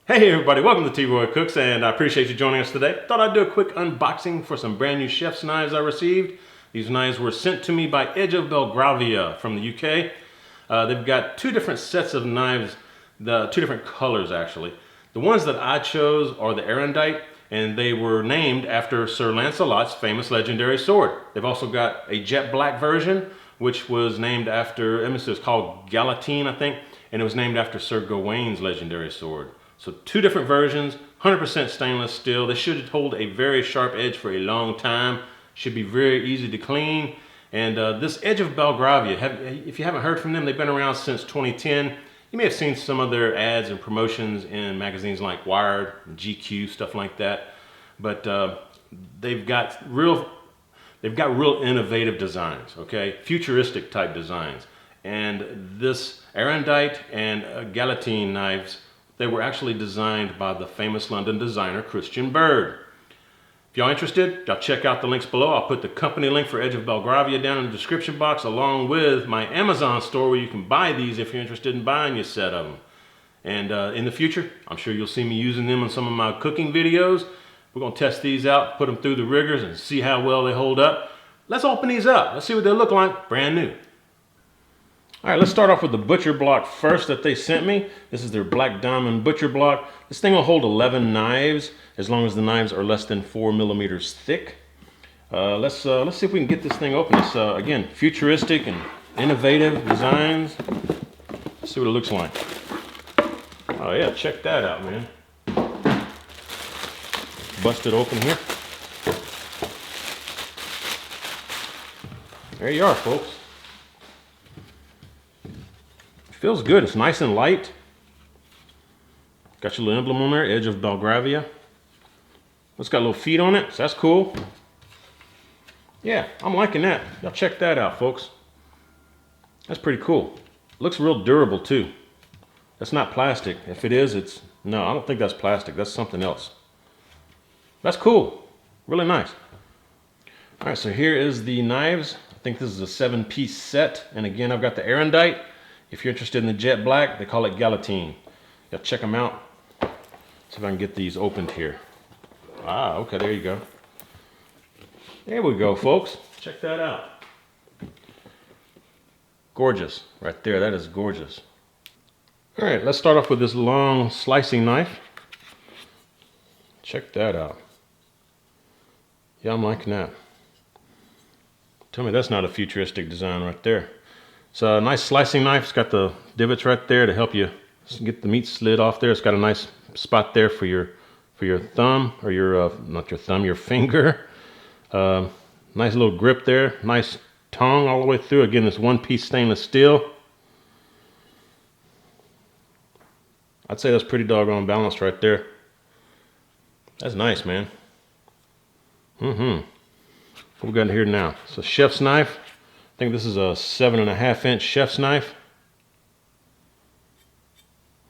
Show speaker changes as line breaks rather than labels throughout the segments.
Hey everybody, welcome to T-Roy Cooks, and I appreciate you joining us today. Thought I'd do a quick unboxing for some brand new chef's knives I received. These knives were sent to me by Edge of Belgravia from the UK. They've got two different sets of knives, two different colors actually. The ones that I chose are the Arondight, and they were named after Sir Lancelot's famous legendary sword. They've also got a jet black version, which was named after, it's called Galatine, I think, and it was named after Sir Gawain's legendary sword. So two different versions, 100% stainless steel. They should hold a very sharp edge for a long time. Should be very easy to clean. And this Edge of Belgravia, if you haven't heard from them, they've been around since 2010. You may have seen some of their ads and promotions in magazines like Wired, GQ, stuff like that. But they've got real innovative designs, okay? Futuristic type designs. And this Arondight and Galatine knives, they were actually designed by the famous London designer Christian Bird. If y'all interested, y'all check out the links below. I'll put the company link for Edge of Belgravia down in the description box, along with my Amazon store where you can buy these if you're interested in buying your set of them. And in the future, I'm sure you'll see me using them in some of my cooking videos. We're gonna test these out, put them through the rigors and see how well they hold up. Let's open these up. Let's see what they look like brand new. All right, let's start off with the butcher block first that they sent me. This is their Black Diamond butcher block. This thing will hold 11 knives as long as the knives are less than 4 millimeters thick. Let's see if we can get this thing open. It's again futuristic and innovative designs. Let's see what it looks like. Oh yeah, check that out, man. Bust it open here. There you are, folks. Feels good. It's nice and light. Got your little emblem on there, Edge of Belgravia. It's got little feet on it, so that's cool. Yeah, I'm liking that. Y'all check that out, folks. That's pretty cool. Looks real durable too. That's not plastic. If it is, no, I don't think that's plastic. That's something else. That's cool. Really nice. All right, so here is the knives. I think this is a 7-piece set. And again, I've got the Arondight. If you're interested in the jet black, they call it Galatine. Yeah, check them out. See if I can get these opened here. Ah, okay, there you go. There we go, folks. Check that out. Gorgeous, right there. That is gorgeous. All right, let's start off with this long slicing knife. Check that out. Yeah, I'm liking that. Tell me that's not a futuristic design right there. It's a nice slicing knife. It's got the divots right there to help you get the meat slid off there. It's got a nice spot there for your thumb, or your not your thumb, your finger. Nice little grip there. Nice tongue all the way through. Again, this one-piece stainless steel. I'd say that's pretty doggone balanced right there. That's nice, man. What we got here now? It's a chef's knife. I think this is a 7.5-inch chef's knife.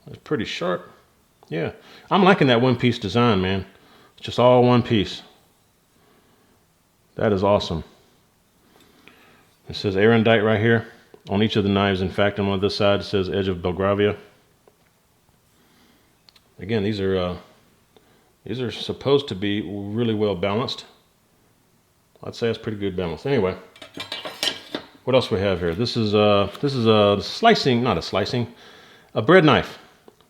It's pretty sharp. Yeah, I'm liking that one-piece design, man. It's just all one piece. That is awesome. It says Arondight right here on each of the knives. In fact, on this side it says Edge of Belgravia. Again, these are supposed to be really well balanced. I'd say it's pretty good balance. Anyway. What else we have here? This is a bread knife.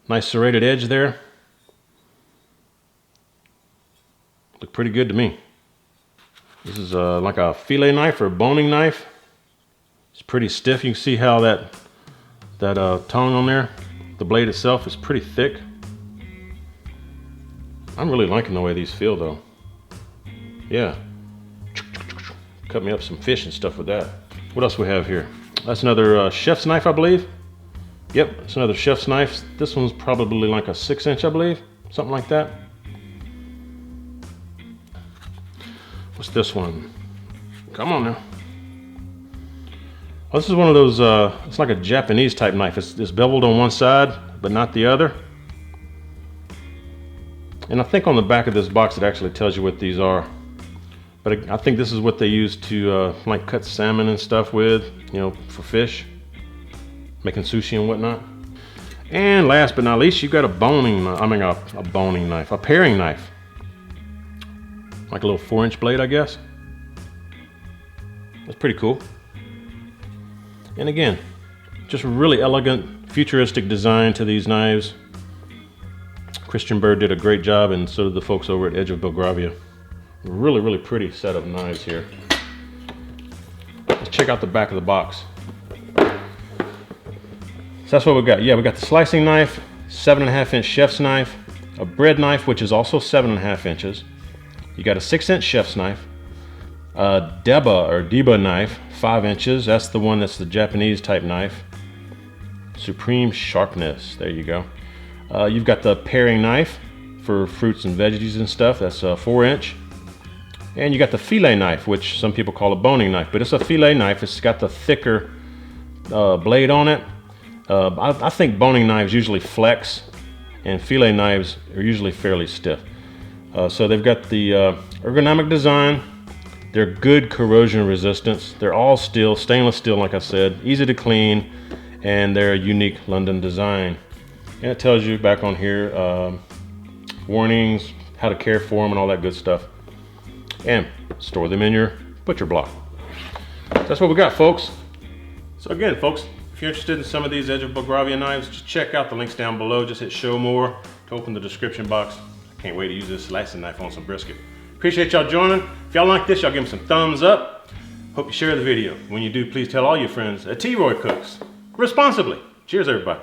Nice serrated edge there. Look pretty good to me. This is like a fillet knife or boning knife. It's pretty stiff. You can see how that tongue on there, the blade itself is pretty thick. I'm really liking the way these feel though. Yeah. Cut me up some fish and stuff with that. What else we have here? That's another chef's knife, I believe. Yep, it's another chef's knife. This one's probably like a 6-inch, I believe. Something like that. What's this one? Come on now. Oh, this is one of those, it's like a Japanese type knife. It's beveled on one side, but not the other. And I think on the back of this box, it actually tells you what these are. But I think this is what they use to like cut salmon and stuff with, you know, for fish, making sushi and whatnot. And last but not least, you've got a paring knife. Like a little 4-inch blade, I guess. That's pretty cool. And again, just really elegant, futuristic design to these knives. Christian Bird did a great job, and so did the folks over at Edge of Belgravia. Really, really pretty set of knives here. Let's check out the back of the box. So that's what we got. Yeah, we got the slicing knife, 7.5-inch chef's knife, a bread knife, which is also 7.5 inches. You got a 6-inch chef's knife, a Deba knife, 5 inches. That's the one that's the Japanese type knife. Supreme sharpness. There you go. You've got the paring knife for fruits and veggies and stuff. That's a 4-inch. And you got the fillet knife, which some people call a boning knife, but it's a fillet knife. It's got the thicker blade on it. I think boning knives usually flex, and fillet knives are usually fairly stiff. So they've got the ergonomic design. They're good corrosion resistance. They're all steel, stainless steel, like I said, easy to clean, and they're a unique London design. And it tells you back on here warnings, how to care for them, and all that good stuff. And store them in your butcher block. That's what we got, folks. So again, folks, if you're interested in some of these Edge of Belgravia knives, just check out the links down below. Just hit show more to open the description box. Can't wait to use this slicing knife on some brisket. Appreciate y'all joining. If y'all like this, y'all give me some thumbs up. Hope you share the video. When you do, please tell all your friends at T-Roy Cooks responsibly. Cheers, everybody.